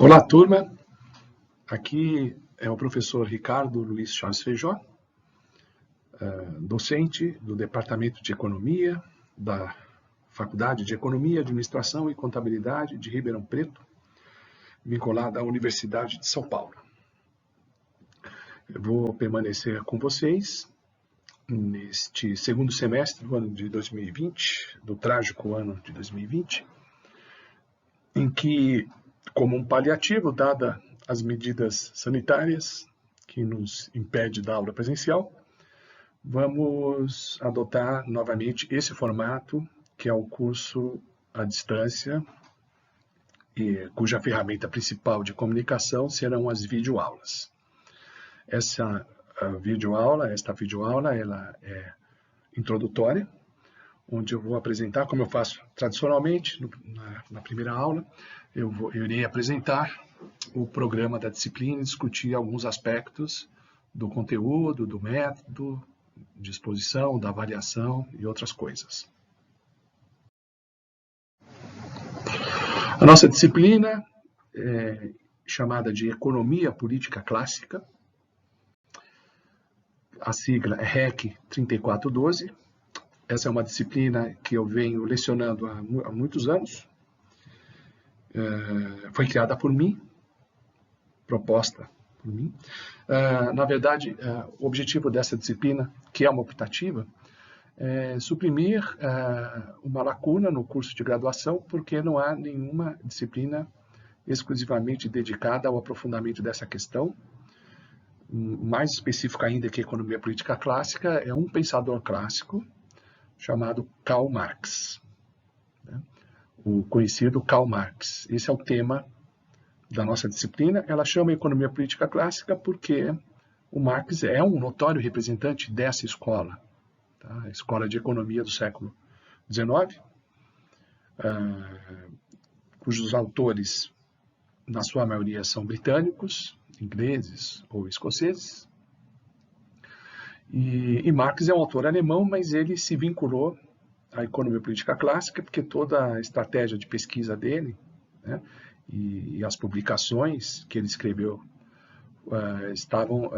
Olá, turma. Aqui é o professor Ricardo Luiz Chaves Feijó, docente do Departamento de Economia da Faculdade de Economia, Administração e Contabilidade de Ribeirão Preto, vinculada à Universidade de São Paulo. Eu vou permanecer com vocês neste segundo semestre do ano de 2020, do trágico ano de 2020, em que, como um paliativo, dada as medidas sanitárias que nos impedem da aula presencial, vamos adotar novamente esse formato, que é o curso à distância, cuja ferramenta principal de comunicação serão as videoaulas. Esta videoaula, ela é introdutória, onde eu vou apresentar, como eu faço tradicionalmente na primeira aula, eu irei apresentar o programa da disciplina e discutir alguns aspectos do conteúdo, do método, de exposição, da avaliação e outras coisas. A nossa disciplina é chamada de Economia Política Clássica. A sigla é REC 3412. Essa é uma disciplina que eu venho lecionando há muitos anos. Foi criada por mim, proposta por mim. Na verdade, o objetivo dessa disciplina, que é uma optativa, é suprimir uma lacuna no curso de graduação, porque não há nenhuma disciplina exclusivamente dedicada ao aprofundamento dessa questão. Mais específico ainda que a economia política clássica, é um pensador clássico chamado Karl Marx, né? O conhecido Karl Marx. Esse é o tema da nossa disciplina. Ela chama Economia Política Clássica porque o Marx é um notório representante dessa escola, tá? A escola de economia do século XIX, cujos autores, na sua maioria, são britânicos, ingleses ou escoceses. E Marx é um autor alemão, mas ele se vinculou à economia política clássica porque toda a estratégia de pesquisa dele, né, e as publicações que ele escreveu estavam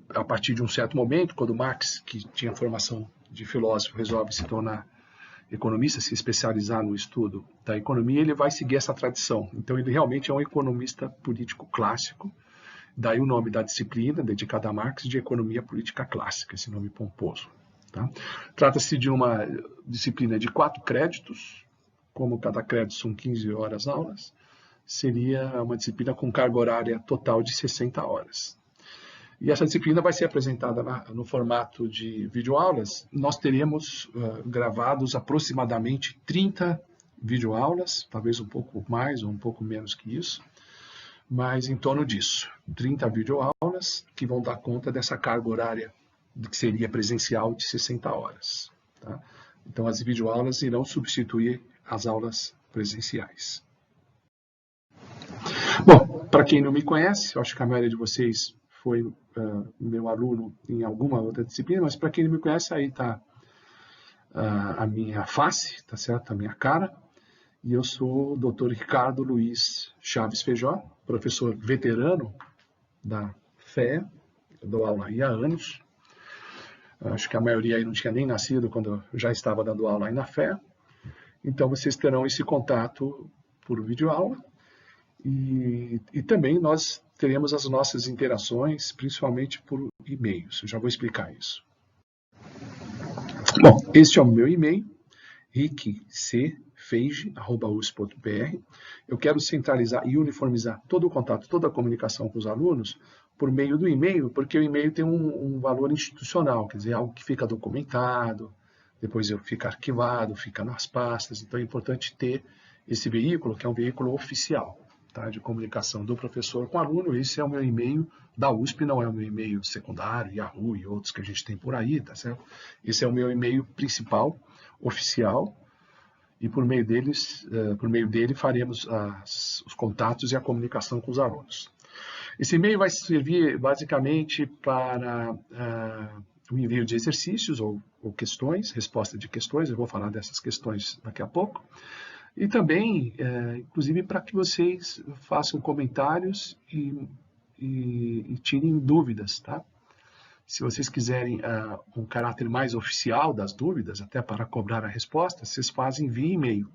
a partir de um certo momento, quando Marx, que tinha formação de filósofo, resolve se tornar economista, se especializar no estudo da economia, ele vai seguir essa tradição. Então ele realmente é um economista político clássico. Daí o nome da disciplina, dedicada a Marx, de Economia Política Clássica, esse nome pomposo. Tá? Trata-se de uma disciplina de 4 créditos, como cada crédito são 15 horas aulas, seria uma disciplina com carga horária total de 60 horas. E essa disciplina vai ser apresentada no formato de videoaulas. Nós teremos gravados aproximadamente 30 videoaulas, talvez um pouco mais ou um pouco menos que isso, mas em torno disso, 30 videoaulas que vão dar conta dessa carga horária que seria presencial de 60 horas. Tá? Então as videoaulas irão substituir as aulas presenciais. Bom, para quem não me conhece, eu acho que a maioria de vocês foi meu aluno em alguma outra disciplina, mas para quem não me conhece, aí está a minha face, tá certo? A minha cara. E eu sou o Dr. Ricardo Luiz Chaves Feijó, professor veterano da FEA, eu dou aula aí há anos. Acho que a maioria aí não tinha nem nascido quando eu já estava dando aula aí na FEA. Então vocês terão esse contato por videoaula e também nós teremos as nossas interações, principalmente por e-mails. Eu já vou explicar isso. Bom, este é o meu e-mail, ricfeige@usp.br. Eu quero centralizar e uniformizar todo o contato, toda a comunicação com os alunos por meio do e-mail, porque o e-mail tem um valor institucional, quer dizer, algo que fica documentado, depois fica arquivado, fica nas pastas. Então é importante ter esse veículo, que é um veículo oficial, tá, de comunicação do professor com o aluno. Esse é o meu e-mail da USP, não é o meu e-mail secundário, Yahoo e outros que a gente tem por aí, tá certo? Esse é o meu e-mail principal, oficial, e por meio dele faremos os contatos e a comunicação com os alunos. Esse e-mail vai servir basicamente para o envio de exercícios ou questões, resposta de questões. Eu vou falar dessas questões daqui a pouco. E também, inclusive, para que vocês façam comentários e tirem dúvidas, tá? Se vocês quiserem um caráter mais oficial das dúvidas, até para cobrar a resposta, vocês fazem via e-mail.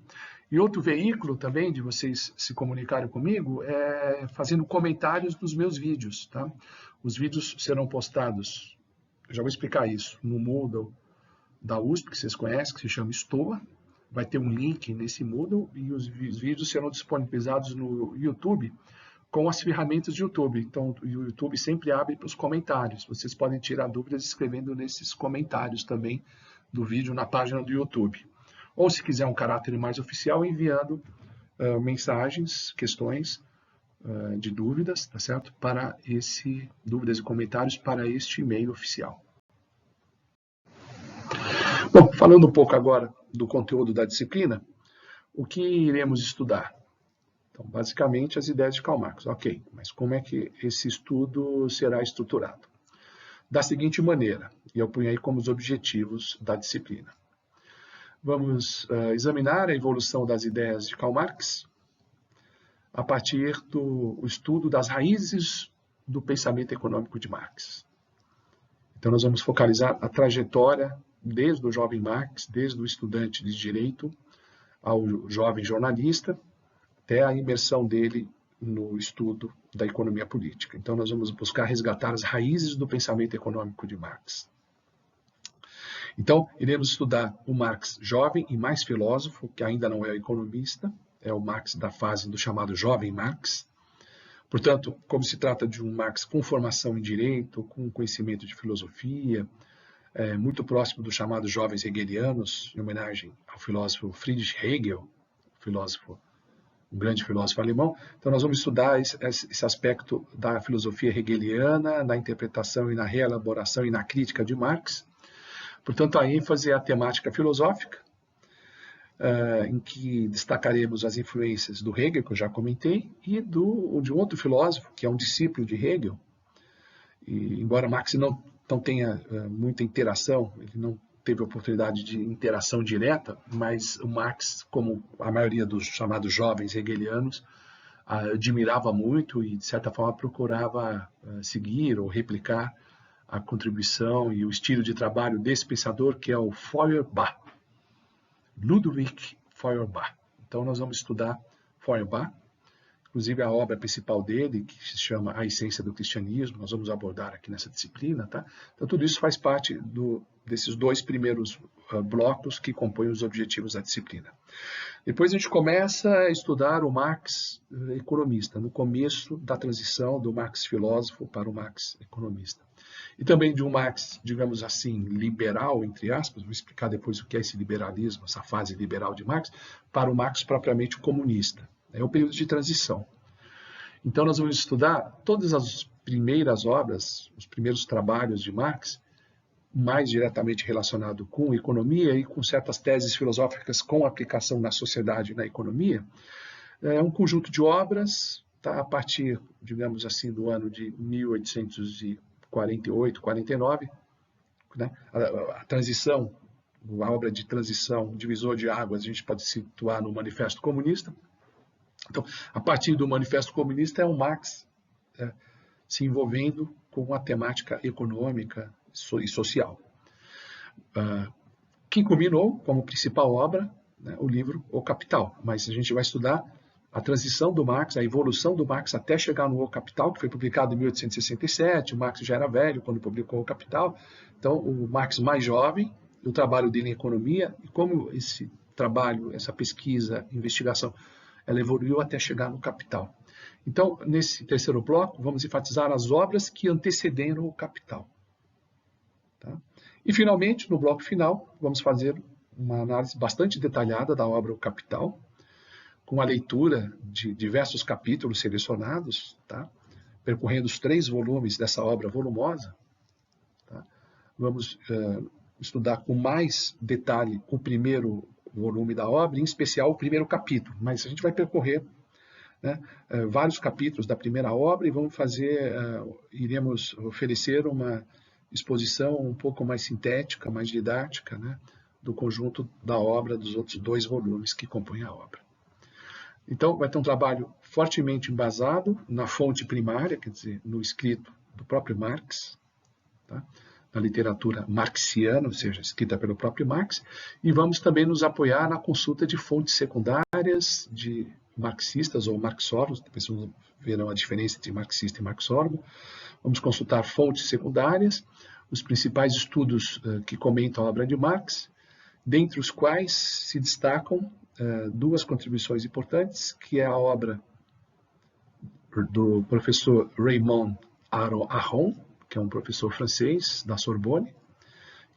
E outro veículo também de vocês se comunicarem comigo é fazendo comentários dos meus vídeos, tá? Os vídeos serão postados, eu já vou explicar isso, no Moodle da USP, que vocês conhecem, que se chama Stoa. Vai ter um link nesse Moodle e os vídeos serão disponibilizados no YouTube com as ferramentas de YouTube. Então, o YouTube sempre abre para os comentários. Vocês podem tirar dúvidas escrevendo nesses comentários também do vídeo na página do YouTube. Ou, se quiser um caráter mais oficial, enviando mensagens, questões de dúvidas, tá certo? Para dúvidas e comentários para este e-mail oficial. Bom, falando um pouco agora do conteúdo da disciplina, o que iremos estudar? Então, basicamente, as ideias de Karl Marx. Ok, mas como é que esse estudo será estruturado? Da seguinte maneira, e eu ponho aí como os objetivos da disciplina. Vamos examinar a evolução das ideias de Karl Marx a partir do estudo das raízes do pensamento econômico de Marx. Então, nós vamos focalizar a trajetória desde o jovem Marx, desde o estudante de direito ao jovem jornalista, até a imersão dele no estudo da economia política. Então, nós vamos buscar resgatar as raízes do pensamento econômico de Marx. Então, iremos estudar o Marx jovem e mais filósofo, que ainda não é economista, é o Marx da fase do chamado jovem Marx. Portanto, como se trata de um Marx com formação em direito, com conhecimento de filosofia, muito próximo dos chamados jovens hegelianos, em homenagem ao filósofo Friedrich Hegel, um grande filósofo alemão. Então, nós vamos estudar esse aspecto da filosofia hegeliana, na interpretação e na reelaboração e na crítica de Marx. Portanto, a ênfase é a temática filosófica, em que destacaremos as influências do Hegel, que eu já comentei, e de um outro filósofo, que é um discípulo de Hegel. E, embora Marx não tenha muita interação, ele não teve oportunidade de interação direta, mas o Marx, como a maioria dos chamados jovens hegelianos, admirava muito e, de certa forma, procurava seguir ou replicar a contribuição e o estilo de trabalho desse pensador, que é o Feuerbach, Ludwig Feuerbach. Então, nós vamos estudar Feuerbach, inclusive a obra principal dele, que se chama A Essência do Cristianismo, nós vamos abordar aqui nessa disciplina, tá? Então, tudo isso faz parte desses dois primeiros blocos que compõem os objetivos da disciplina. Depois a gente começa a estudar o Marx economista, no começo da transição do Marx filósofo para o Marx economista. E também de um Marx, digamos assim, liberal, entre aspas, vou explicar depois o que é esse liberalismo, essa fase liberal de Marx, para o Marx propriamente comunista. É o período de transição. Então, nós vamos estudar todas as primeiras obras, os primeiros trabalhos de Marx, mais diretamente relacionado com economia e com certas teses filosóficas com aplicação na sociedade e na economia. É um conjunto de obras, tá, a partir, digamos assim, do ano de 1848, 49, né? A transição, a obra de transição, divisor de águas, a gente pode situar no Manifesto Comunista. Então, a partir do Manifesto Comunista é o Marx se envolvendo com a temática econômica e social. Que culminou como principal obra, né, o livro O Capital. Mas a gente vai estudar a transição do Marx, a evolução do Marx até chegar no O Capital, que foi publicado em 1867. O Marx já era velho quando publicou O Capital. Então, o Marx mais jovem, o trabalho dele em economia, e como esse trabalho, essa pesquisa, investigação, ela evoluiu até chegar no Capital. Então, nesse terceiro bloco, vamos enfatizar as obras que antecederam o Capital. Tá? E, finalmente, no bloco final, vamos fazer uma análise bastante detalhada da obra O Capital, com a leitura de diversos capítulos selecionados, tá? Percorrendo os 3 volumes dessa obra volumosa. Tá? Vamos estudar com mais detalhe o primeiro volume da obra, em especial o primeiro capítulo, mas a gente vai percorrer, né, vários capítulos da primeira obra e iremos oferecer uma exposição um pouco mais sintética, mais didática, né, do conjunto da obra dos outros 2 volumes que compõem a obra. Então, vai ter um trabalho fortemente embasado na fonte primária, quer dizer, no escrito do próprio Marx, tá? Na literatura marxiana, ou seja, escrita pelo próprio Marx, e vamos também nos apoiar na consulta de fontes secundárias de marxistas ou marxólogos, depois vocês verão a diferença entre marxista e marxólogo. Vamos consultar fontes secundárias, os principais estudos que comentam a obra de Marx, dentre os quais se destacam duas contribuições importantes, que é a obra do professor Raymond Aron, que é um professor francês da Sorbonne,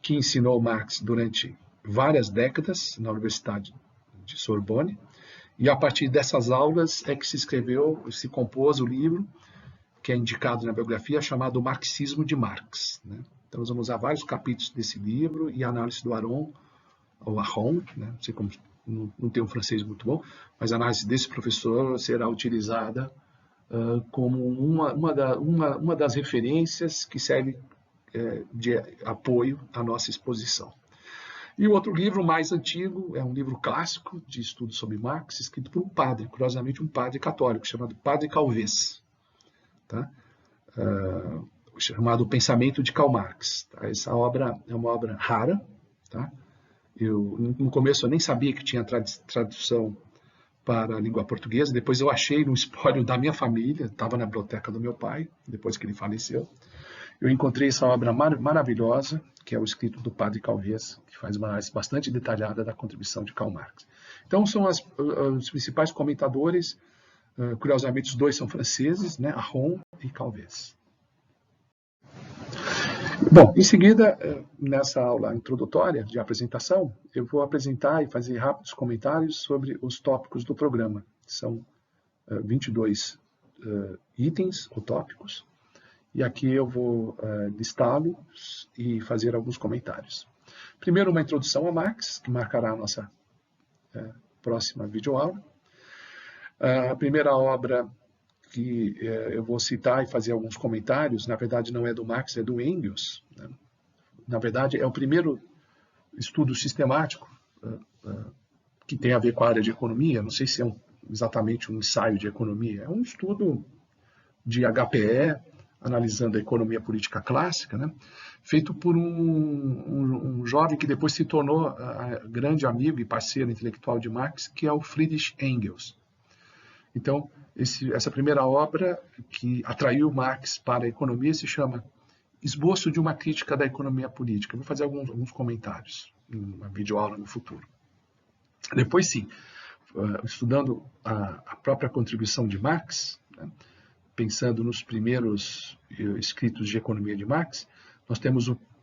que ensinou Marx durante várias décadas na Universidade de Sorbonne, e a partir dessas aulas é que se compôs o livro, que é indicado na biografia, chamado Marxismo de Marx. Né? Então, nós vamos usar vários capítulos desse livro e a análise do Aron, ou Aron, né? Não sei como, não tem um francês muito bom, mas a análise desse professor será utilizada como uma das referências que serve de apoio à nossa exposição. E o outro livro, mais antigo, é um livro clássico de estudo sobre Marx, escrito por um padre, curiosamente um padre católico, chamado Padre Calvez, tá? Chamado Pensamento de Karl Marx. Tá? Essa obra é uma obra rara, tá? No começo eu nem sabia que tinha tradução para a língua portuguesa, depois eu achei no espólio da minha família, estava na biblioteca do meu pai, depois que ele faleceu. Eu encontrei essa obra maravilhosa, que é o escrito do padre Calvez, que faz uma análise bastante detalhada da contribuição de Karl Marx. Então são os principais comentadores, curiosamente os dois são franceses, né? Aron e Calvez. Bom, em seguida, nessa aula introdutória de apresentação, eu vou apresentar e fazer rápidos comentários sobre os tópicos do programa. São 22 itens ou tópicos, e aqui eu vou listá-los e fazer alguns comentários. Primeiro, uma introdução a Marx, que marcará a nossa próxima videoaula. A primeira obra que eu vou citar e fazer alguns comentários, na verdade não é do Marx, é do Engels. Né? Na verdade, é o primeiro estudo sistemático que tem a ver com a área de economia. Não sei se é exatamente um ensaio de economia, é um estudo de HPE, analisando a economia política clássica, né? Feito por um jovem que depois se tornou grande amigo e parceiro intelectual de Marx, que é o Friedrich Engels. Então, essa primeira obra que atraiu Marx para a economia se chama Esboço de uma Crítica da Economia Política. Eu vou fazer alguns comentários em uma videoaula no futuro. Depois, sim, estudando a própria contribuição de Marx, né, pensando nos primeiros escritos de economia de Marx, nós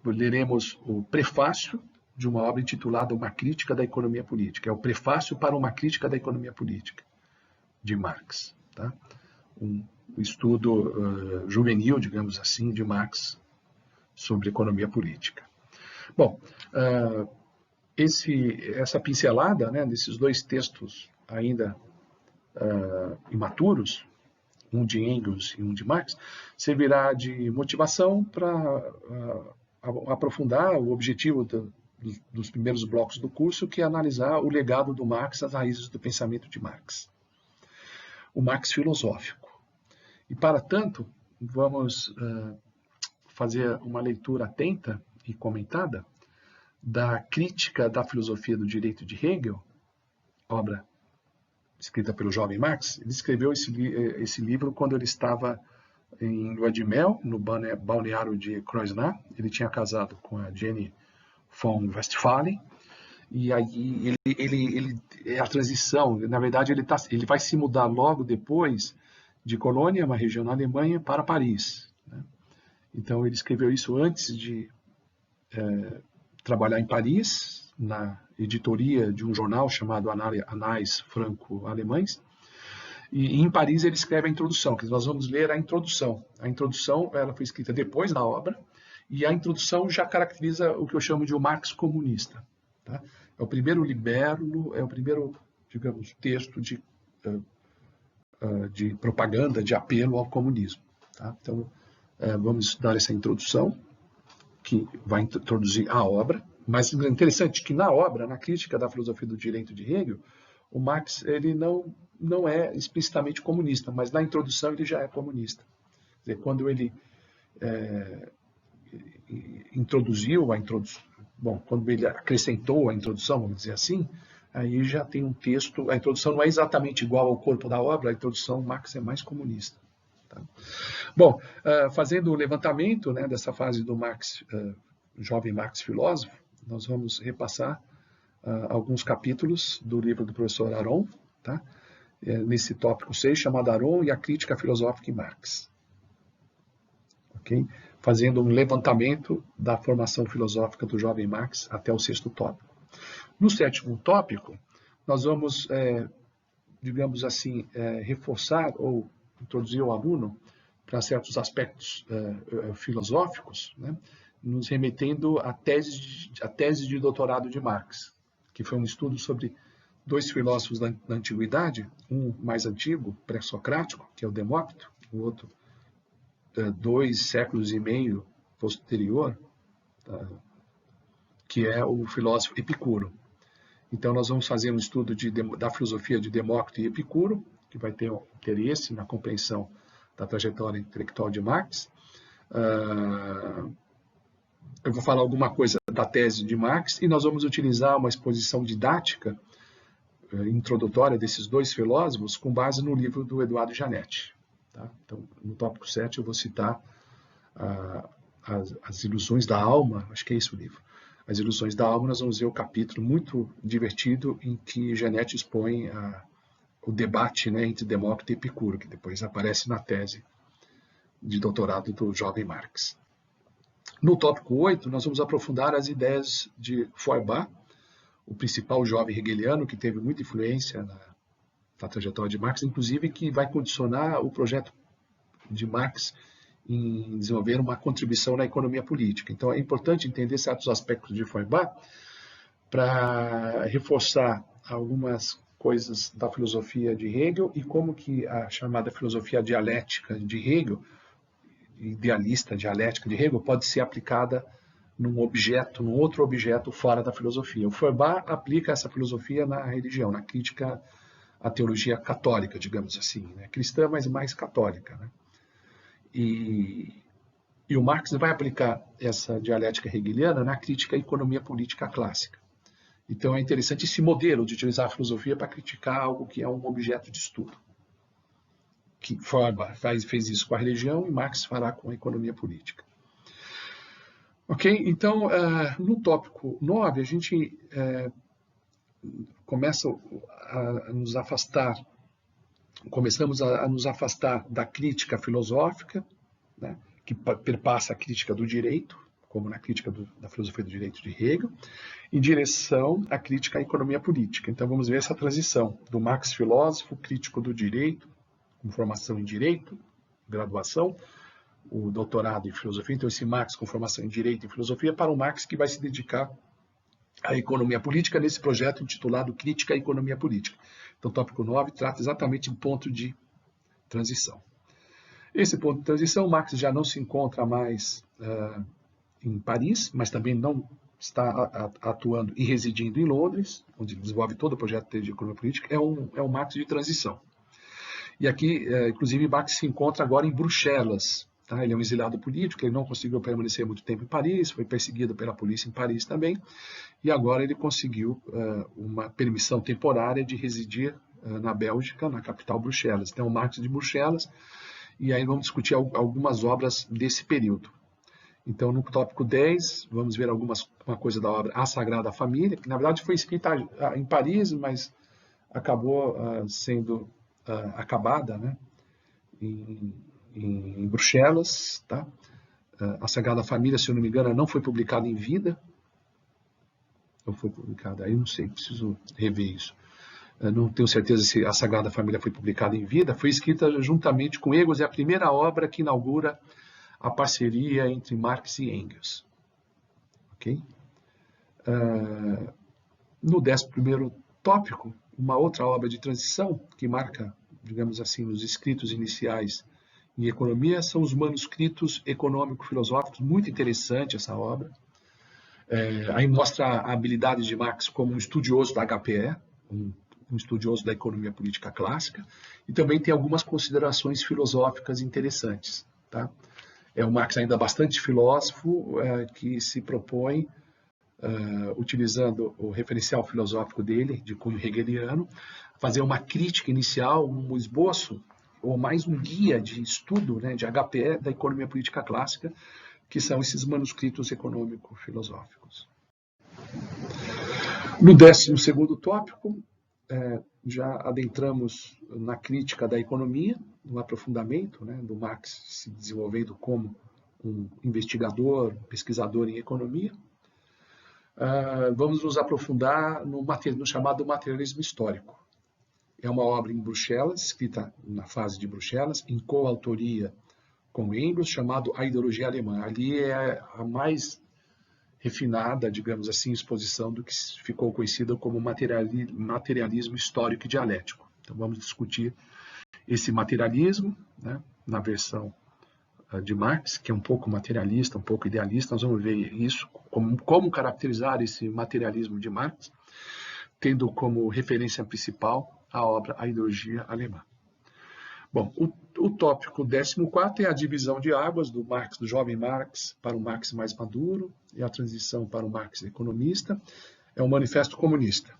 leremos o prefácio de uma obra intitulada Uma Crítica da Economia Política. É o prefácio para uma crítica da economia política de Marx. Tá? Um estudo juvenil, digamos assim, de Marx sobre economia política. Bom, essa pincelada, né, desses dois textos ainda imaturos, um de Engels e um de Marx, servirá de motivação para aprofundar o objetivo dos primeiros blocos do curso, que é analisar o legado do Marx, as raízes do pensamento de Marx. O Marx filosófico. E, para tanto, vamos fazer uma leitura atenta e comentada da Crítica da Filosofia do Direito de Hegel, obra escrita pelo jovem Marx. Ele escreveu esse livro quando ele estava em lua de mel, no balneário de Kreuznach. Ele tinha casado com a Jenny von Westphalen, e aí ele é a transição. Na verdade, ele vai se mudar logo depois de Colônia, uma região na Alemanha, para Paris. Né? Então, ele escreveu isso antes de trabalhar em Paris, na editoria de um jornal chamado Anais Franco-Alemães. E em Paris ele escreve a introdução, que nós vamos ler a introdução. A introdução ela foi escrita depois da obra, e a introdução já caracteriza o que eu chamo de o Marx comunista. Tá? É o primeiro libelo, é o primeiro, digamos, texto de propaganda, de apelo ao comunismo. Tá? Então, vamos estudar essa introdução, que vai introduzir a obra. Mas é interessante que na obra, na Crítica da Filosofia do Direito de Hegel, o Marx ele não não é explicitamente comunista, mas na introdução ele já é comunista. Quer dizer, quando ele introduziu a introdução, bom, quando ele acrescentou a introdução, vamos dizer assim, aí já tem um texto, a introdução não é exatamente igual ao corpo da obra, a introdução Marx é mais comunista. Tá? Bom, fazendo o levantamento, né, dessa fase do Marx, jovem Marx filósofo, nós vamos repassar alguns capítulos do livro do professor Aron, tá? Nesse tópico 6, chamado Aron e a Crítica Filosófica em Marx. Okay? Fazendo um levantamento da formação filosófica do jovem Marx até o 6º tópico. No 7º tópico, nós vamos, digamos assim, reforçar ou introduzir o aluno para certos aspectos filosóficos, né, nos remetendo à tese de doutorado de Marx, que foi um estudo sobre 2 filósofos da antiguidade, um mais antigo, pré-socrático, que é o Demócrito, o outro 2 séculos e meio posterior, que é o filósofo Epicuro. Então, nós vamos fazer um estudo da filosofia de Demócrito e Epicuro, que vai ter interesse na compreensão da trajetória intelectual de Marx. Eu vou falar alguma coisa da tese de Marx e nós vamos utilizar uma exposição didática introdutória desses 2 filósofos com base no livro do Eduardo Janetti. Tá? Então, no tópico 7 eu vou citar as ilusões da alma, acho que é esse o livro. As ilusões da alma, nós vamos ver o capítulo muito divertido em que Janetti expõe o debate, né, entre Demócrito e Epicuro, que depois aparece na tese de doutorado do jovem Marx. No tópico 8, nós vamos aprofundar as ideias de Feuerbach, o principal jovem hegeliano que teve muita influência na trajetória de Marx, inclusive que vai condicionar o projeto de Marx em desenvolver uma contribuição na economia política. Então, é importante entender certos aspectos de Feuerbach para reforçar algumas coisas da filosofia de Hegel e como que a chamada filosofia dialética de Hegel, idealista dialética de Hegel, pode ser aplicada num outro objeto fora da filosofia. O Feuerbach aplica essa filosofia na religião, na crítica à teologia católica, digamos assim, né? Cristã, mas mais católica, né? E o Marx vai aplicar essa dialética hegeliana na crítica à economia política clássica. Então é interessante esse modelo de utilizar a filosofia para criticar algo que é um objeto de estudo. Que Feuerbach fez isso com a religião e Marx fará com a economia política. Ok? Então, no tópico 9, a gente começamos a nos afastar da crítica filosófica, né, que perpassa a crítica do direito, como na crítica da filosofia do direito de Hegel, em direção à crítica à economia política. Então vamos ver essa transição do Marx filósofo, crítico do direito, com formação em direito, graduação, o doutorado em filosofia, então esse Marx com formação em direito e filosofia, para o Marx que vai se dedicar à economia política nesse projeto intitulado Crítica à Economia Política. Então o tópico 9 trata exatamente do ponto de transição. Esse ponto de transição, Marx já não se encontra mais em Paris, mas também não está atuando e residindo em Londres, onde desenvolve todo o projeto de economia política, é um Marx de transição. E aqui, inclusive, Marx se encontra agora em Bruxelas. Tá? Ele é um exilado político, ele não conseguiu permanecer muito tempo em Paris, foi perseguido pela polícia em Paris também, e agora ele conseguiu uma permissão temporária de residir na Bélgica, na capital Bruxelas. Então, o Marx de Bruxelas, e aí vamos discutir algumas obras desse período. Então, no tópico 10, vamos ver uma coisa da obra A Sagrada Família, que na verdade foi escrita em Paris, mas acabou sendo acabada, né, em Bruxelas. Tá? A Sagrada Família, se eu não me engano, não foi publicada em vida. Ou foi publicada? Aí não sei, preciso rever isso. Não tenho certeza se a Sagrada Família foi publicada em vida. Foi escrita juntamente com Engels, é a primeira obra que inaugura a parceria entre Marx e Engels. Ok? No 11º tópico, uma outra obra de transição que marca, digamos assim, os escritos iniciais em economia são os manuscritos econômico-filosóficos. Muito interessante essa obra. Aí mostra a habilidade de Marx como um estudioso da HPE, um um estudioso da economia política clássica, e também tem algumas considerações filosóficas interessantes. Tá? É um Marx ainda bastante filósofo, que se propõe, utilizando o referencial filosófico dele, de cunho hegeliano, fazer uma crítica inicial, um esboço, ou mais um guia de estudo, né, de HPE da economia política clássica, que são esses manuscritos econômico-filosóficos. No 12º tópico, já adentramos na crítica da economia, no aprofundamento, né, do Marx se desenvolvendo como um investigador, pesquisador em economia. Vamos nos aprofundar no chamado materialismo histórico. É uma obra em Bruxelas, escrita na fase de Bruxelas, em coautoria com Engels, chamado A Ideologia Alemã. Ali é a mais refinada, digamos assim, exposição do que ficou conhecida como materialismo histórico e dialético. Então vamos discutir esse materialismo, né, na versão de Marx, que é um pouco materialista, um pouco idealista. Nós vamos ver isso, como caracterizar esse materialismo de Marx, tendo como referência principal a obra A Ideologia Alemã. Bom, o tópico 14º é a divisão de águas do Marx, do jovem Marx, para o Marx mais maduro, e a transição para o Marx economista. É o Manifesto Comunista.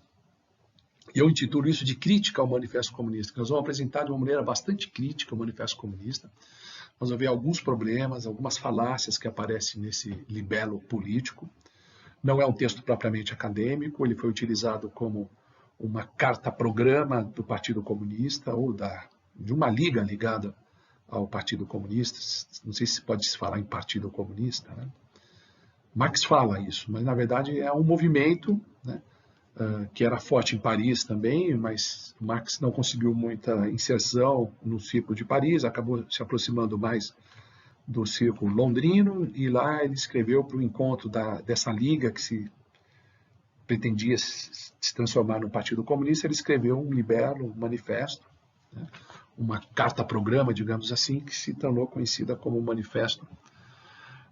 E eu intitulo isso de crítica ao Manifesto Comunista, que nós vamos apresentar de uma maneira bastante crítica o Manifesto Comunista. Nós vamos ver alguns problemas, algumas falácias que aparecem nesse libelo político. Não é um texto propriamente acadêmico, ele foi utilizado como uma carta-programa do Partido Comunista ou de uma liga ligada ao Partido Comunista. Não sei se pode se falar em Partido Comunista, né? Marx fala isso, mas na verdade é um movimento, né, que era forte em Paris também, mas Marx não conseguiu muita inserção no círculo de Paris, acabou se aproximando mais do círculo londrino, e lá ele escreveu para o encontro dessa liga que se pretendia se transformar no Partido Comunista. Ele escreveu um libelo, um manifesto, né, uma carta-programa, digamos assim, que se tornou conhecida como o Manifesto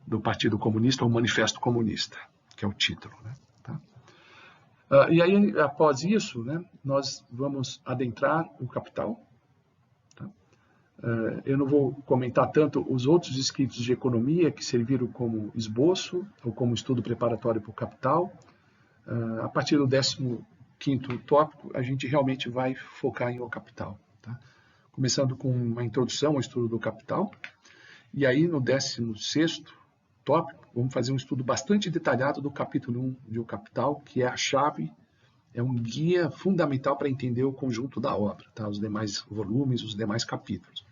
do Partido Comunista, ou Manifesto Comunista, que é o título, né? Tá? E aí, após isso, né, nós vamos adentrar o Capital. Tá? Eu não vou comentar tanto os outros escritos de economia que serviram como esboço ou como estudo preparatório para o Capital. A partir do 15º tópico, a gente realmente vai focar em O Capital. Tá? Começando com uma introdução ao estudo do Capital. E aí, no 16º tópico, vamos fazer um estudo bastante detalhado do capítulo 1 de O Capital, que é a chave, é um guia fundamental para entender o conjunto da obra, tá? Os demais volumes, os demais capítulos,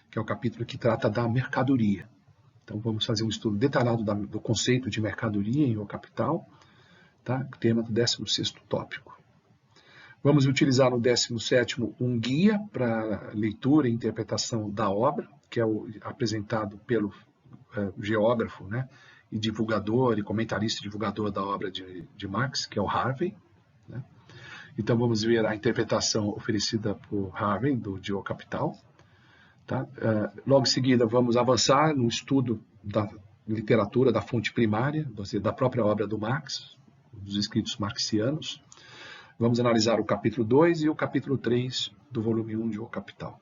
que é o capítulo que trata da mercadoria. Então, vamos fazer um estudo detalhado do conceito de mercadoria em O Capital, tá? Tema do 16º tópico. Vamos utilizar no 17º um guia para leitura e interpretação da obra, que é apresentado pelo geógrafo, né, e divulgador e comentarista divulgador da obra de Marx, que é o Harvey. Né? Então vamos ver a interpretação oferecida por Harvey de O Capital. Tá? Logo em seguida vamos avançar no estudo da literatura, da fonte primária, ou seja, da própria obra do Marx, dos escritos marxianos. Vamos analisar o capítulo 2 e o capítulo 3 do volume 1 de O Capital.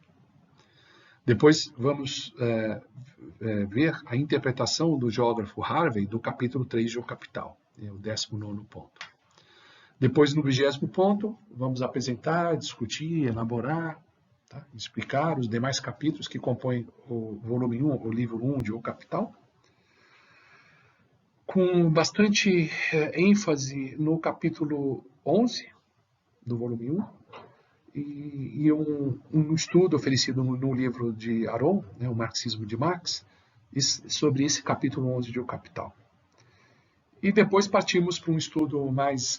Depois vamos ver a interpretação do geógrafo Harvey do capítulo 3 de O Capital, é o 19º ponto. Depois, no 20º ponto, vamos apresentar, discutir, elaborar, tá? Explicar os demais capítulos que compõem o volume 1, o livro 1 de O Capital, com bastante ênfase no capítulo 11 do volume 1, e um estudo oferecido no livro de Aron, né, o Marxismo de Marx, sobre esse capítulo 11 de O Capital. E depois partimos para um estudo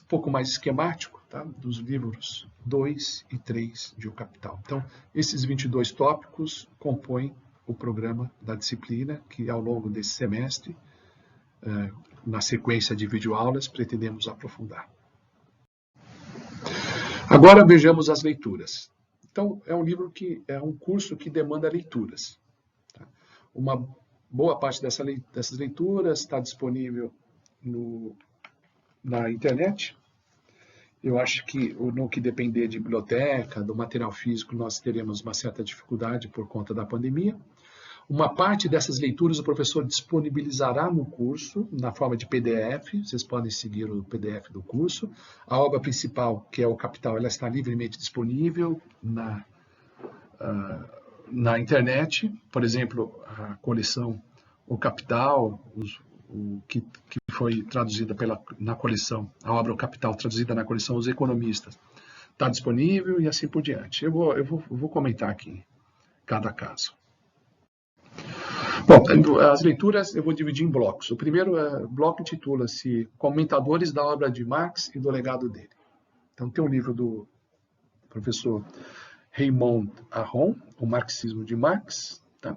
pouco mais esquemático, tá, dos livros 2 e 3 de O Capital. Então, esses 22 tópicos compõem o programa da disciplina que, ao longo desse semestre, na sequência de videoaulas, pretendemos aprofundar. Agora vejamos as leituras. Então, é um curso que demanda leituras. Tá? Uma boa parte dessas leituras está disponível na internet. Eu acho que no que depender de biblioteca, do material físico, nós teremos uma certa dificuldade por conta da pandemia. Uma parte dessas leituras o professor disponibilizará no curso, na forma de PDF, vocês podem seguir o PDF do curso. A obra principal, que é o Capital, ela está livremente disponível na internet. Por exemplo, a coleção O Capital, que foi traduzida na coleção, a obra O Capital, traduzida na coleção Os Economistas, está disponível e assim por diante. Eu vou comentar aqui cada caso. Bom, as leituras eu vou dividir em blocos. O primeiro bloco intitula-se Comentadores da obra de Marx e do legado dele. Então tem um livro do professor Raymond Aron, O Marxismo de Marx, tá?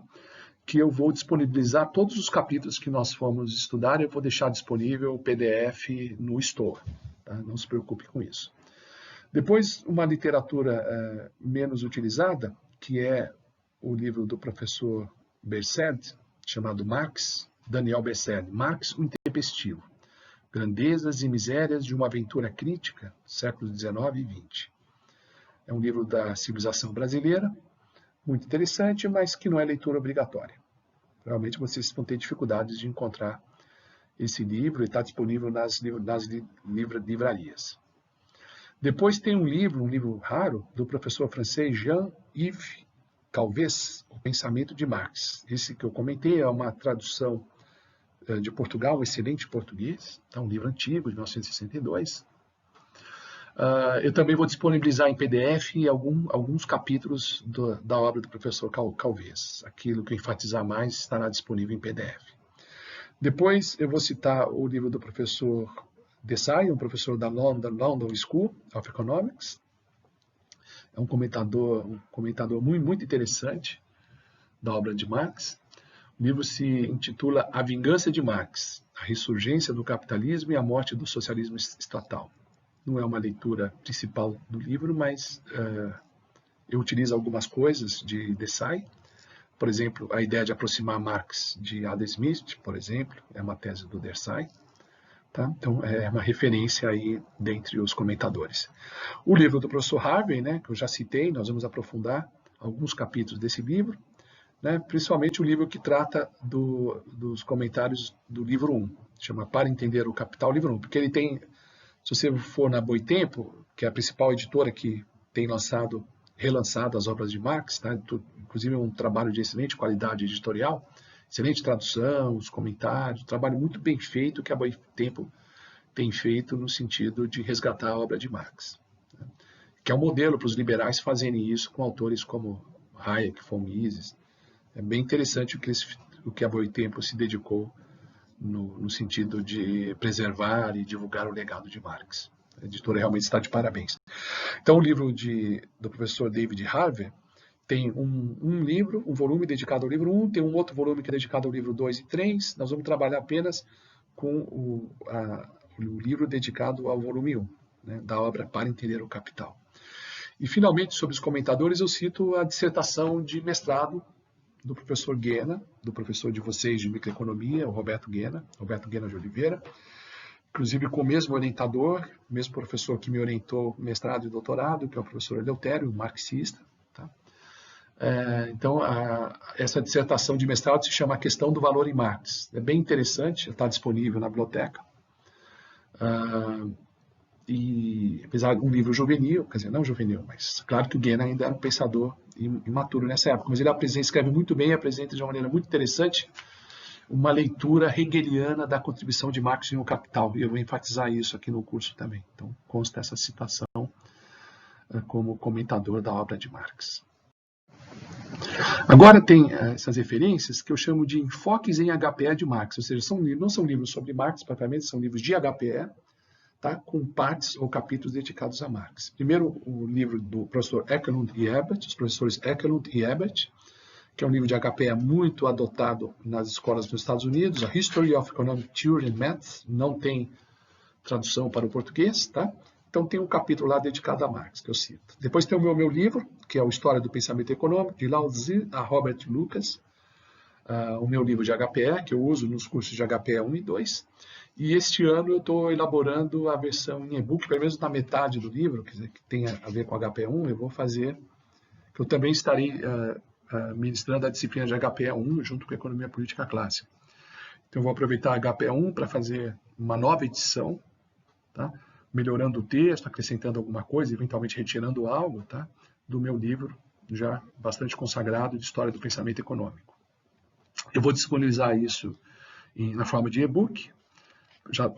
Que eu vou disponibilizar todos os capítulos que nós fomos estudar, eu vou deixar disponível o PDF no Store, tá? Não se preocupe com isso. Depois, uma literatura menos utilizada, que é o livro do professor Bersed, chamado Marx, Daniel Bersed, Marx, o Intempestivo, Grandezas e Misérias de uma Aventura Crítica, séculos XIX e XX. É um livro da civilização brasileira, muito interessante, mas que não é leitura obrigatória. Realmente vocês vão ter dificuldades de encontrar esse livro e está disponível nas livrarias. Depois tem um livro raro, do professor francês Jean-Yves Calves, O Pensamento de Marx. Esse que eu comentei é uma tradução de Portugal, um excelente português, é um livro antigo, de 1962. Eu também vou disponibilizar em PDF alguns capítulos da obra do professor Calves. Aquilo que eu enfatizar mais estará disponível em PDF. Depois eu vou citar o livro do professor Desai, um professor da London School of Economics. É um comentador muito, muito interessante da obra de Marx. O livro se intitula A Vingança de Marx, a ressurgência do capitalismo e a morte do socialismo estatal. Não é uma leitura principal do livro, mas eu utilizo algumas coisas de Desai. Por exemplo, a ideia de aproximar Marx de Adam Smith, por exemplo, é uma tese do Desai. Tá? Então, é uma referência aí dentre os comentadores. O livro do professor Harvey, né, que eu já citei, nós vamos aprofundar alguns capítulos desse livro, né, principalmente o livro que trata dos comentários do livro 1, chama Para Entender o Capital, livro 1, porque ele tem, se você for na Boitempo, que é a principal editora que tem relançado as obras de Marx, tá? Inclusive um trabalho de excelente qualidade editorial, excelente tradução, os comentários, um trabalho muito bem feito que a Boitempo tem feito no sentido de resgatar a obra de Marx, né? Que é um modelo para os liberais fazerem isso com autores como Hayek, von Mises. É bem interessante o que a Boitempo se dedicou no sentido de preservar e divulgar o legado de Marx. A editora realmente está de parabéns. Então, o livro do professor David Harvey tem um livro, um volume dedicado ao livro 1, tem um outro volume que é dedicado ao livro 2 e 3. Nós vamos trabalhar apenas com o livro dedicado ao volume 1, né, da obra Para Entender o Capital. E, finalmente, sobre os comentadores, eu cito a dissertação de mestrado do professor Guena, do professor de vocês de microeconomia, o Roberto Guena de Oliveira, inclusive com o mesmo orientador, o mesmo professor que me orientou mestrado e doutorado, que é o professor Eleutério, marxista. Tá? Então, essa dissertação de mestrado se chama A Questão do Valor em Marx. É bem interessante, está disponível na biblioteca. E apesar de um livro juvenil, quer dizer, não juvenil, mas claro que o Guena ainda era um pensador imaturo nessa época, mas ele escreve muito bem e apresenta de uma maneira muito interessante uma leitura hegeliana da contribuição de Marx em O Capital, e eu vou enfatizar isso aqui no curso também. Então, consta essa citação como comentador da obra de Marx. Agora tem essas referências que eu chamo de enfoques em HPE de Marx, ou seja, não são livros sobre Marx, propriamente, são livros de HPE, tá? Com partes ou capítulos dedicados a Marx. Primeiro, o livro do professor Ekelund e Ebert, os professores Ekelund e Ebert, que é um livro de HPE muito adotado nas escolas dos Estados Unidos, a History of Economic Theory and Math, não tem tradução para o português, tá? Então tem um capítulo lá dedicado a Marx, que eu cito. Depois tem o meu livro, que é o História do Pensamento Econômico, de Lao Tzu a Robert Lucas, o meu livro de HPE, que eu uso nos cursos de HPE 1 e 2, E este ano eu estou elaborando a versão em e-book, pelo menos na metade do livro, quer dizer, que tem a ver com HPE1, eu vou fazer, que eu também estarei ministrando a disciplina de HPE1 junto com a Economia Política Clássica. Então eu vou aproveitar a HPE1 para fazer uma nova edição, tá? Melhorando o texto, acrescentando alguma coisa, eventualmente retirando algo, tá? Do meu livro, já bastante consagrado, de História do Pensamento Econômico. Eu vou disponibilizar isso na forma de e-book, já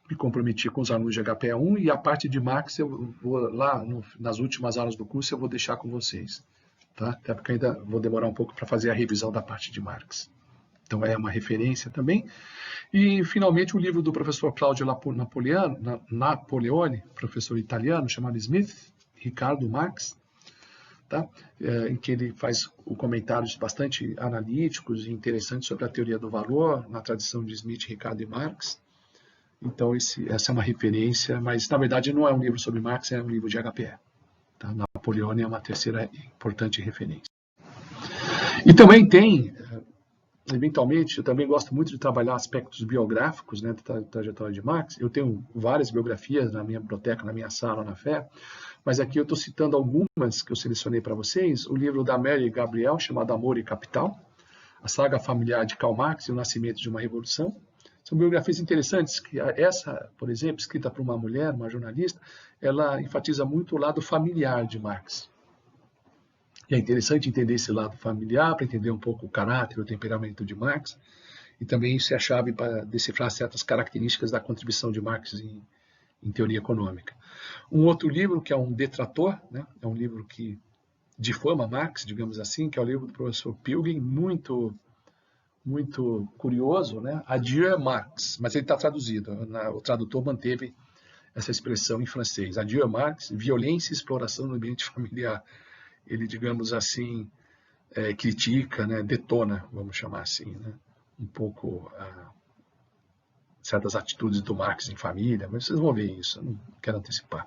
me comprometi com os alunos de HPE1, e a parte de Marx, eu vou lá, nas últimas aulas do curso, eu vou deixar com vocês. Tá? Até porque ainda vou demorar um pouco para fazer a revisão da parte de Marx. Então é uma referência também. E, finalmente, o livro do professor Claudio Napoleone, professor italiano, chamado Smith, Ricardo Marx, tá? Em que ele faz comentários bastante analíticos e interessantes sobre a teoria do valor, na tradição de Smith, Ricardo e Marx. Então, essa é uma referência, mas, na verdade, não é um livro sobre Marx, é um livro de HPE. Tá? Napoleone é uma terceira importante referência. E também tem, eventualmente, eu também gosto muito de trabalhar aspectos biográficos, né, da trajetória de Marx. Eu tenho várias biografias na minha biblioteca, na minha sala, na FE, mas aqui eu estou citando algumas que eu selecionei para vocês. O livro da Mary Gabriel, chamado Amor e Capital, a saga familiar de Karl Marx e o nascimento de uma revolução. São biografias interessantes, que essa, por exemplo, escrita por uma mulher, uma jornalista, ela enfatiza muito o lado familiar de Marx. E é interessante entender esse lado familiar, para entender um pouco o caráter, o temperamento de Marx, e também isso é a chave para decifrar certas características da contribuição de Marx em teoria econômica. Um outro livro, que é um detrator, né, é um livro que difama Marx, digamos assim, que é o livro do professor Pilgrim, muito curioso, né? Adieu Marx, mas ele está traduzido, o tradutor manteve essa expressão em francês. Adieu Marx, violência e exploração no ambiente familiar. Ele, digamos assim, critica, né? Detona, vamos chamar assim, né? Um pouco certas atitudes do Marx em família, mas vocês vão ver isso, eu não quero antecipar.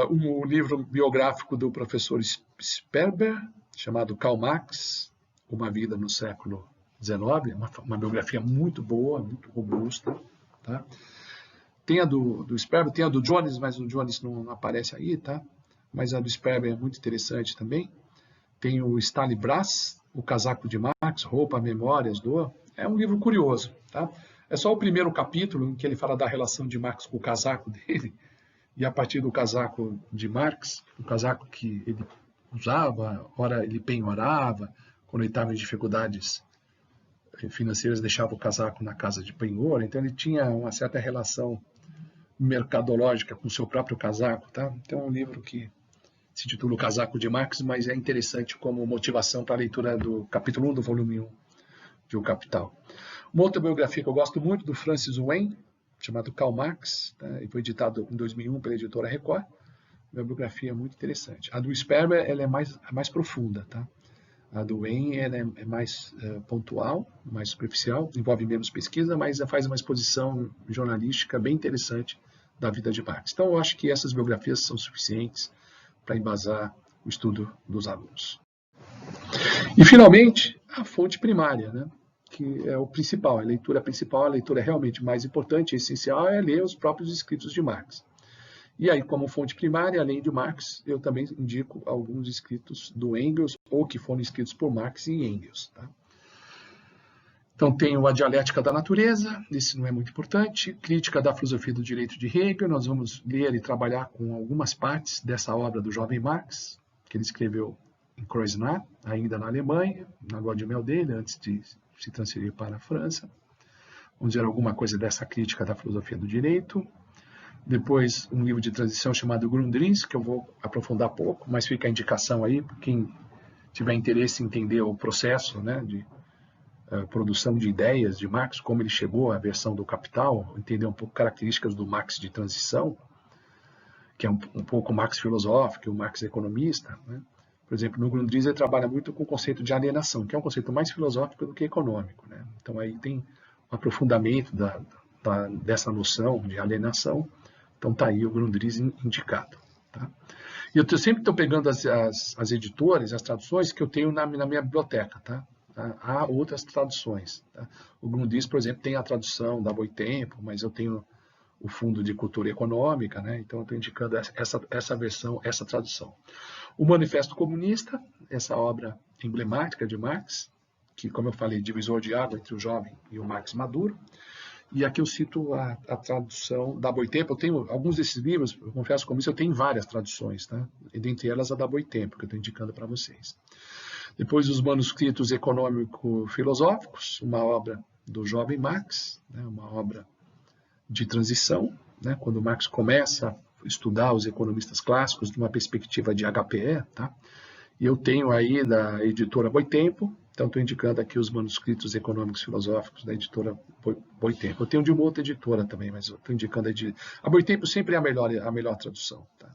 Um livro biográfico do professor Sperber, chamado Karl Marx, Uma Vida no Século XIX, uma biografia muito boa, muito robusta. Tá? Tem a do Sperber, tem a do Jones, mas o Jones não aparece aí, tá? Mas a do Sperber é muito interessante também. Tem o Stanley Brás, O Casaco de Marx, Roupa, Memórias, Dor. É um livro curioso. Tá? É só o primeiro capítulo em que ele fala da relação de Marx com o casaco dele, e a partir do casaco de Marx, o casaco que ele usava, ora ele penhorava, quando ele estava em dificuldades financeiras, deixava o casaco na casa de penhor, então ele tinha uma certa relação mercadológica com o seu próprio casaco. Tá? Então é um livro que se intitula O Casaco de Marx, mas é interessante como motivação para a leitura do capítulo 1 do volume 1 de O Capital. Uma outra biografia que eu gosto muito, do Francis Wayne, chamado Karl Marx, tá? E foi editado em 2001 pela editora Record. Uma biografia muito interessante. A do Sperber ela é mais profunda. Tá? A do Wayne ela é mais pontual, mais superficial, envolve menos pesquisa, mas faz uma exposição jornalística bem interessante da vida de Marx. Então, eu acho que essas biografias são suficientes para embasar o estudo dos alunos. E, finalmente, a fonte primária, né? Que é o principal, a leitura principal, a leitura realmente mais importante e essencial é ler os próprios escritos de Marx. E aí, como fonte primária, além de Marx, eu também indico alguns escritos do Engels, ou que foram escritos por Marx e Engels. Tá? Então, tenho a Dialética da Natureza, esse não é muito importante, Crítica da Filosofia do Direito de Hegel, nós vamos ler e trabalhar com algumas partes dessa obra do jovem Marx, que ele escreveu em Kreuznach, ainda na Alemanha, na lua de mel dele, antes de se transferir para a França. Vamos ver alguma coisa dessa crítica da filosofia do direito. Depois, um livro de transição chamado Grundrisse, que eu vou aprofundar pouco, mas fica a indicação aí, para quem tiver interesse em entender o processo, né, de produção de ideias de Marx, como ele chegou à versão do Capital, entender um pouco características do Marx de transição, que é um pouco o Marx filosófico, o Marx economista, né? Por exemplo, no Grundrisse ele trabalha muito com o conceito de alienação, que é um conceito mais filosófico do que econômico, né? Então aí tem um aprofundamento dessa noção de alienação. Então está aí o Grundrisse indicado. Tá? E eu sempre estou pegando as editoras, as traduções que eu tenho na minha biblioteca. Tá? tá? Há outras traduções. Tá? O Grundrisse, por exemplo, tem a tradução da Boitempo, mas eu tenho o Fundo de Cultura Econômica, né? Então eu estou indicando essa versão, essa tradução. O Manifesto Comunista, essa obra emblemática de Marx, que, como eu falei, divisor de água entre o jovem e o Marx maduro. E aqui eu cito a tradução da Boitempo. Eu tenho alguns desses livros, eu confesso como isso, eu tenho várias traduções, tá? E dentre elas a da Boitempo, que eu estou indicando para vocês. Depois os manuscritos econômico-filosóficos, uma obra do jovem Marx, né? Uma obra de transição, né? Quando Marx começa a estudar os economistas clássicos de uma perspectiva de HPE, tá? E eu tenho aí da editora Boitempo, então estou indicando aqui os manuscritos econômicos filosóficos da editora Boitempo. Eu tenho de uma outra editora também, mas eu estou indicando a Boitempo sempre é a melhor tradução. Tá?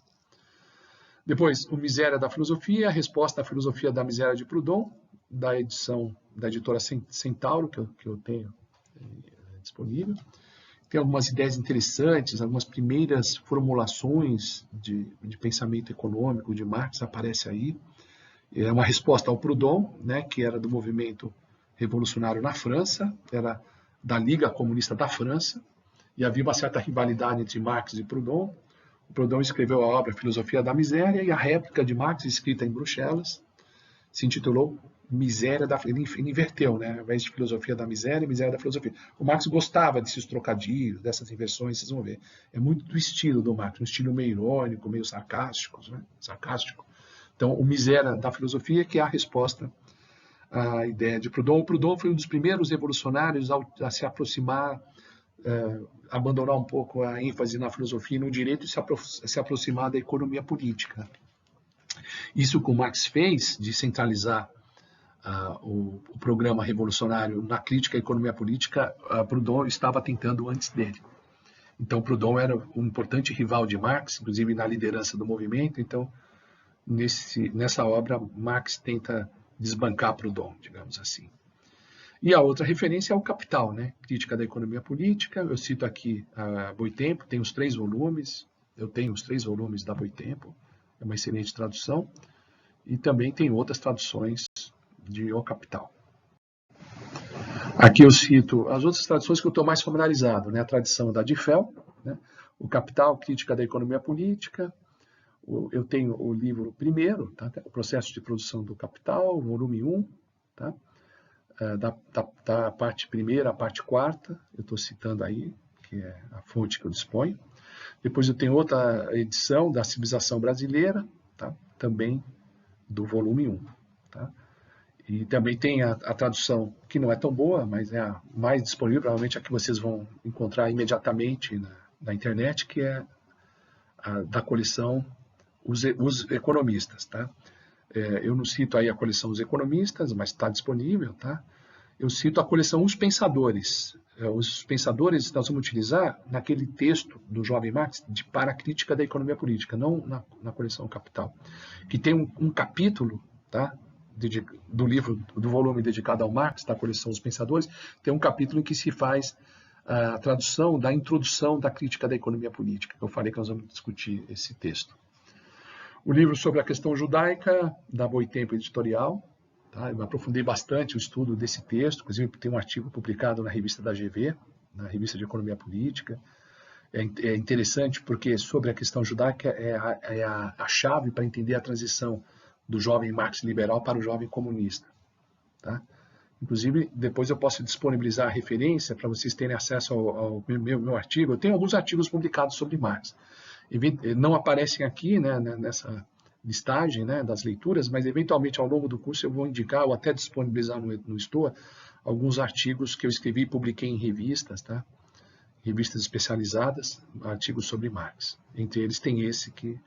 Depois, o Miséria da Filosofia, a resposta à filosofia da miséria de Proudhon, da editora Centauro, que eu tenho disponível. Tem algumas ideias interessantes, algumas primeiras formulações de pensamento econômico de Marx aparece aí. É uma resposta ao Proudhon, né, que era do movimento revolucionário na França, era da Liga Comunista da França, e havia uma certa rivalidade entre Marx e Proudhon. O Proudhon escreveu a obra Filosofia da Miséria, e a réplica de Marx, escrita em Bruxelas, se intitulou Miséria da... Ele inverteu, né, ao invés de Filosofia da Miséria, Miséria da Filosofia. O Marx gostava desses trocadilhos, dessas inversões, vocês vão ver. É muito do estilo do Marx, um estilo meio irônico, meio sarcástico, né, sarcástico. Então, o Miséria da Filosofia, que é a resposta à ideia de Proudhon. O Proudhon foi um dos primeiros revolucionários a se aproximar, abandonar um pouco a ênfase na filosofia e no direito e se aproximar da economia política. Isso que o Marx fez, de centralizar o programa revolucionário na crítica à economia política, Proudhon estava tentando antes dele. Então, Proudhon era um importante rival de Marx, inclusive na liderança do movimento. Então, nessa obra, Marx tenta desbancar Proudhon, digamos assim. E a outra referência é o Capital, né? Crítica da economia política. Eu cito aqui a Boitempo, tem os 3 volumes. Eu tenho os 3 volumes da Boitempo. É uma excelente tradução. E também tem outras traduções de O Capital. Aqui eu cito as outras traduções que eu estou mais familiarizado, né? A tradição da Diffel, né? O Capital, Crítica da economia política. Eu tenho o livro primeiro, tá? O processo de produção do capital, volume 1, tá? Da parte primeira à parte quarta, eu estou citando aí, que é a fonte que eu disponho. Depois eu tenho outra edição da Civilização Brasileira, tá? Também do volume 1. Tá? E também tem a tradução, que não é tão boa, mas é a mais disponível, provavelmente a que vocês vão encontrar imediatamente na internet, que é a da coleção Os Economistas, tá? Eu não cito aí a coleção Os Economistas, mas está disponível, tá? Eu cito a coleção Os Pensadores. Os Pensadores nós vamos utilizar naquele texto do jovem Marx para a crítica da economia política, não na coleção Capital, que tem um capítulo, tá? Do livro, do volume dedicado ao Marx, da coleção Os Pensadores, tem um capítulo em que se faz a tradução da introdução da crítica da economia política. Eu falei que nós vamos discutir esse texto. O livro sobre a questão judaica, da Boitempo Editorial, tá? Eu aprofundei bastante o estudo desse texto, inclusive tem um artigo publicado na revista da GV, na revista de Economia Política. É interessante porque sobre a questão judaica é a chave para entender a transição do jovem Marx liberal para o jovem comunista. Tá? Inclusive, depois eu posso disponibilizar a referência para vocês terem acesso ao meu artigo. Eu tenho alguns artigos publicados sobre Marx. Não aparecem aqui, né, nessa listagem, né, das leituras, mas eventualmente ao longo do curso eu vou indicar ou até disponibilizar no Store alguns artigos que eu escrevi e publiquei em revistas, tá? Revistas especializadas, artigos sobre Marx. Entre eles tem esse que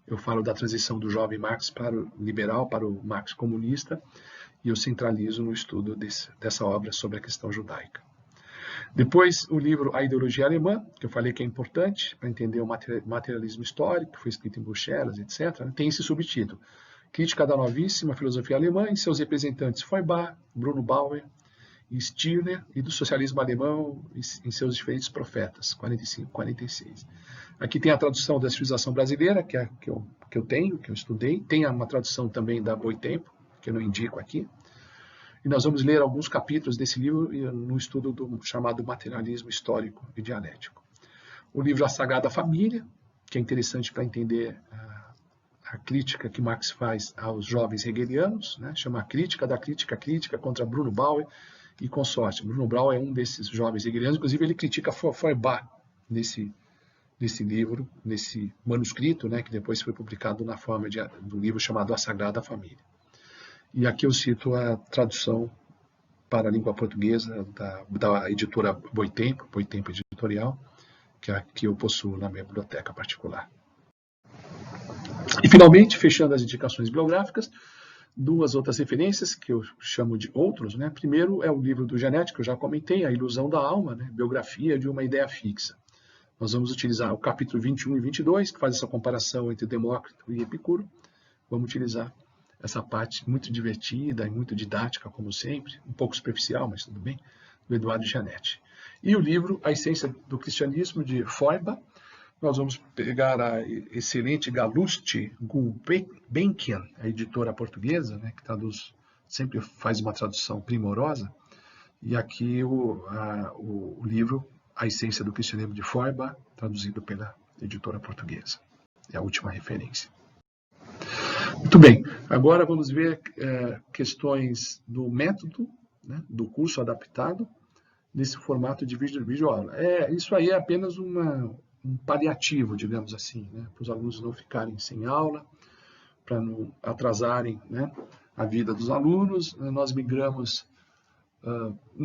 eu falo da transição do jovem Marx para o liberal, para o Marx comunista, e eu centralizo no estudo dessa obra sobre a questão judaica. Depois, o livro A Ideologia Alemã, que eu falei que é importante para entender o materialismo histórico, que foi escrito em Bruxelas, etc., tem esse subtítulo: Crítica da Novíssima Filosofia Alemã e seus representantes Feuerbach, Bruno Bauer e Stirner, e do socialismo alemão em seus diferentes profetas, 45 e 46. Aqui tem a tradução da Civilização Brasileira, que eu tenho, que eu estudei. Tem uma tradução também da Boitempo, que eu não indico aqui. E nós vamos ler alguns capítulos desse livro no estudo do chamado materialismo histórico e dialético. O livro A Sagrada Família, que é interessante para entender a crítica que Marx faz aos jovens hegelianos, né? Chama a crítica da crítica contra Bruno Bauer e consorte. Bruno Bauer é um desses jovens hegelianos, inclusive ele critica Feuerbach nesse livro, nesse manuscrito, né, que depois foi publicado na forma do livro chamado A Sagrada Família. E aqui eu cito a tradução para a língua portuguesa da editora Boitempo Editorial, que eu possuo na minha biblioteca particular. E, finalmente, fechando as indicações bibliográficas, duas outras referências que eu chamo de outros, né? Primeiro é o livro do Janet, que eu já comentei, A Ilusão da Alma, né? Biografia de uma Ideia Fixa. Nós vamos utilizar o capítulo 21 e 22, que faz essa comparação entre Demócrito e Epicuro. Vamos utilizar essa parte muito divertida e muito didática, como sempre, um pouco superficial, mas tudo bem, do Eduardo Janet. E o livro A Essência do Cristianismo, de Feuerbach. Nós vamos pegar a excelente Galusti Gulbenkian, a editora portuguesa, né, que sempre faz uma tradução primorosa, e aqui o livro A Essência do Cristianismo, de Feuerbach, traduzido pela editora portuguesa. É a última referência. Muito bem, agora vamos ver questões do método, né, do curso adaptado, nesse formato de vídeo-aula. Isso aí é apenas um paliativo, digamos assim, né, para os alunos não ficarem sem aula, para não atrasarem, né, a vida dos alunos. Nós migramos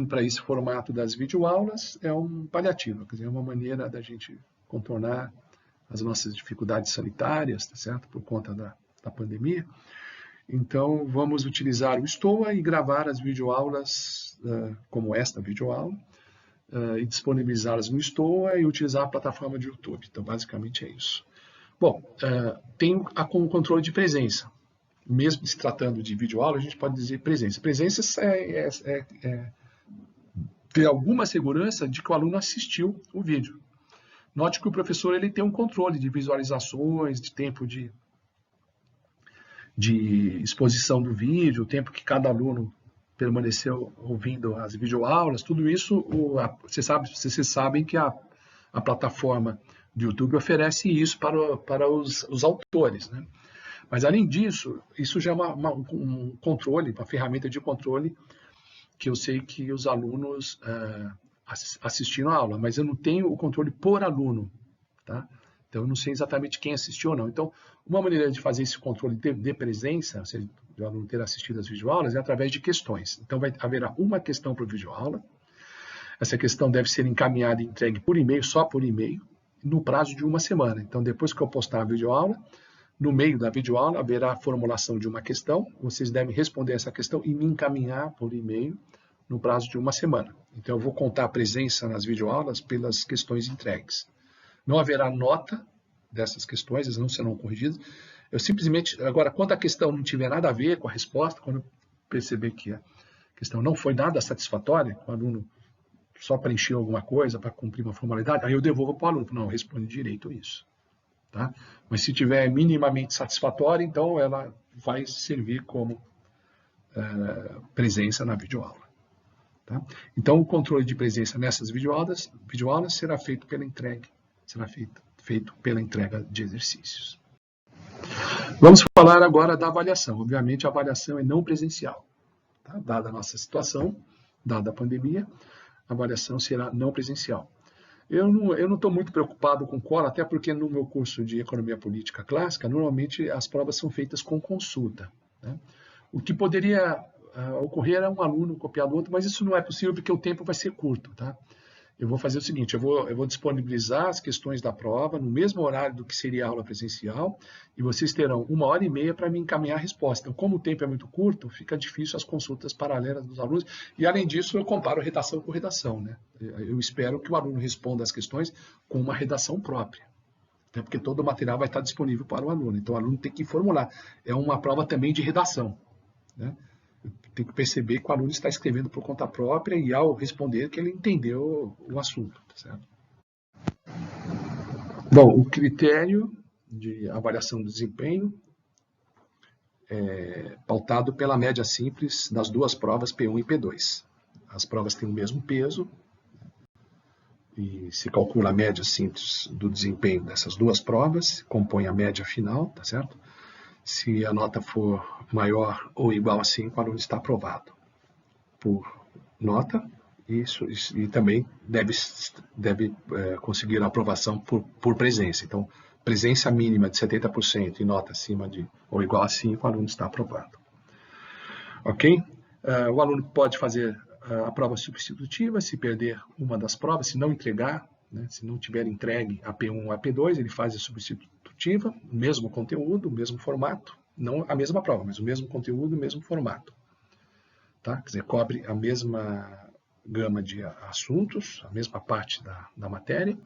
para esse formato das videoaulas, é um paliativo, quer dizer, é uma maneira da gente contornar as nossas dificuldades sanitárias, tá certo? Por conta da pandemia. Então, vamos utilizar o Stoa e gravar as videoaulas, como esta videoaula, e disponibilizá-las no Stoa e utilizar a plataforma de YouTube. Então, basicamente é isso. Bom, tem o controle de presença. Mesmo se tratando de videoaula, a gente pode dizer presença. Presença é ter alguma segurança de que o aluno assistiu o vídeo. Note que o professor ele tem um controle de visualizações, de tempo de exposição do vídeo, o tempo que cada aluno permaneceu ouvindo as videoaulas, tudo isso, vocês sabem que a plataforma do YouTube oferece isso para os autores, né? Mas, além disso, isso já é um controle, uma ferramenta de controle que eu sei que os alunos assistiram a aula, mas eu não tenho o controle por aluno, tá? Então, eu não sei exatamente quem assistiu ou não. Então, uma maneira de fazer esse controle de presença, ou seja, do aluno ter assistido às videoaulas, é através de questões. Então, haverá uma questão por videoaula. Essa questão deve ser encaminhada e entregue por e-mail, só por e-mail, no prazo de uma semana. Então, depois que eu postar a videoaula, no meio da videoaula haverá a formulação de uma questão. Vocês devem responder essa questão e me encaminhar por e-mail no prazo de uma semana. Então, eu vou contar a presença nas videoaulas pelas questões entregues. Não haverá nota dessas questões, elas não serão corrigidas. Eu simplesmente, agora, quando a questão não tiver nada a ver com a resposta, quando eu perceber que a questão não foi nada satisfatória, o aluno só preencheu alguma coisa para cumprir uma formalidade, aí eu devolvo para o aluno, não, responde direito isso. Tá? Mas se tiver minimamente satisfatória, então ela vai servir como presença na videoaula. Tá? Então, o controle de presença nessas videoaulas será feito pela entrega, feito pela entrega de exercícios. Vamos falar agora da avaliação. Obviamente, a avaliação é não presencial. Tá? Dada a nossa situação, dada a pandemia, a avaliação será não presencial. Eu não estou muito preocupado com cola, até porque no meu curso de Economia Política Clássica, normalmente as provas são feitas com consulta, né? O que poderia ocorrer é um aluno copiar do outro, mas isso não é possível porque o tempo vai ser curto, tá? Eu vou fazer o seguinte, eu vou disponibilizar as questões da prova no mesmo horário do que seria a aula presencial e vocês terão 1h30 para me encaminhar a resposta. Então, como o tempo é muito curto, fica difícil as consultas paralelas dos alunos e, além disso, eu comparo redação com redação, né? Eu espero que o aluno responda as questões com uma redação própria, até porque todo o material vai estar disponível para o aluno. Então, o aluno tem que formular. É uma prova também de redação, né? Tem que perceber que o aluno está escrevendo por conta própria e, ao responder, que ele entendeu o assunto. Tá certo? Bom, o critério de avaliação do desempenho pautado pela média simples das duas provas P1 e P2. As provas têm o mesmo peso e se calcula a média simples do desempenho dessas duas provas, compõe a média final, tá certo? Se a nota for maior ou igual a 5, o aluno está aprovado por nota e também deve conseguir a aprovação por presença. Então, presença mínima de 70% e nota acima de ou igual a 5, o aluno está aprovado. Ok? O aluno pode fazer a prova substitutiva se perder uma das provas, se não entregar, né, se não tiver entregue a P1 ou a P2, ele faz a substitutiva, mesmo conteúdo, mesmo formato, não a mesma prova, mas o mesmo conteúdo, o mesmo formato. Tá? Quer dizer, cobre a mesma gama de assuntos, a mesma parte da matéria,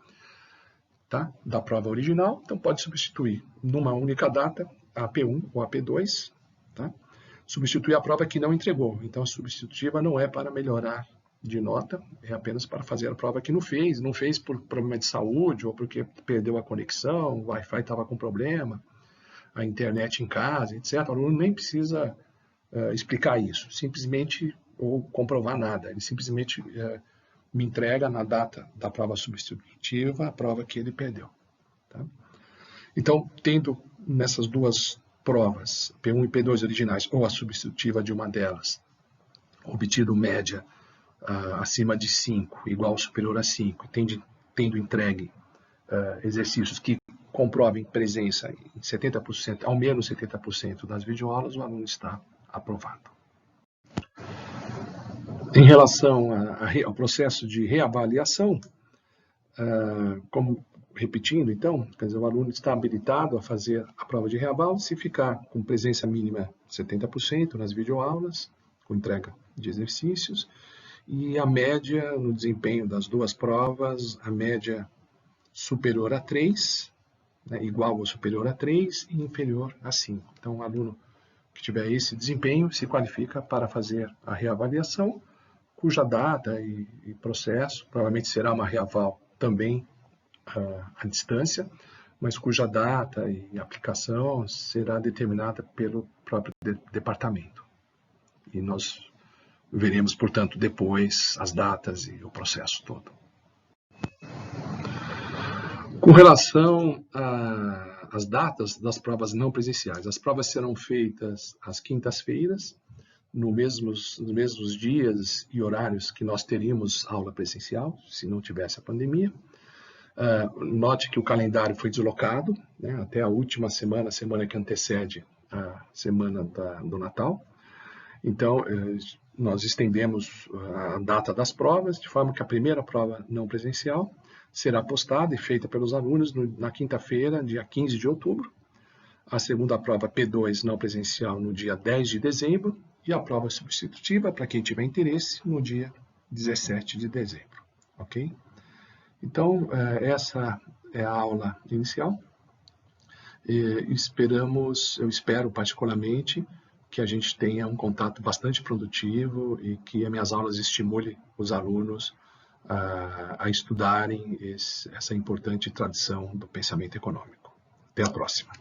tá? Da prova original, então pode substituir numa única data a P1 ou a P2, tá? Substituir a prova que não entregou. Então, a substitutiva não é para melhorar de nota, é apenas para fazer a prova que não fez por problema de saúde ou porque perdeu a conexão, o Wi-Fi estava com problema, a internet em casa, etc. O aluno nem precisa explicar isso, simplesmente, ou comprovar nada. Ele simplesmente me entrega na data da prova substitutiva a prova que ele perdeu. Tá? Então, tendo nessas duas provas, P1 e P2 originais, ou a substitutiva de uma delas, obtido média acima de 5, igual ou superior a 5, tendo entregue exercícios que comprovem presença em 70%, ao menos 70% das videoaulas, o aluno está aprovado. Em relação ao processo de reavaliação, repetindo, então, quer dizer, o aluno está habilitado a fazer a prova de reaval se ficar com presença mínima 70% nas videoaulas, com entrega de exercícios, e a média no desempenho das duas provas, a média superior a 3, né, igual ou superior a 3 e inferior a 5. Então, o aluno que tiver esse desempenho se qualifica para fazer a reavaliação, cuja data e processo provavelmente será uma reaval também à distância, mas cuja data e aplicação será determinada pelo próprio departamento. E nós veremos, portanto, depois as datas e o processo todo. Com relação às datas das provas não presenciais, as provas serão feitas às quintas-feiras, nos mesmos dias e horários que nós teríamos aula presencial, se não tivesse a pandemia. Note que o calendário foi deslocado, né, até a última semana, a semana que antecede a semana do Natal. Então, nós estendemos a data das provas, de forma que a primeira prova não presencial será postada e feita pelos alunos na quinta-feira, dia 15 de outubro. A segunda prova P2 não presencial no dia 10 de dezembro e a prova substitutiva, para quem tiver interesse, no dia 17 de dezembro. Ok? Então, essa é a aula inicial. Eu espero particularmente que a gente tenha um contato bastante produtivo e que as minhas aulas estimulem os alunos a estudarem essa importante tradição do pensamento econômico. Até a próxima.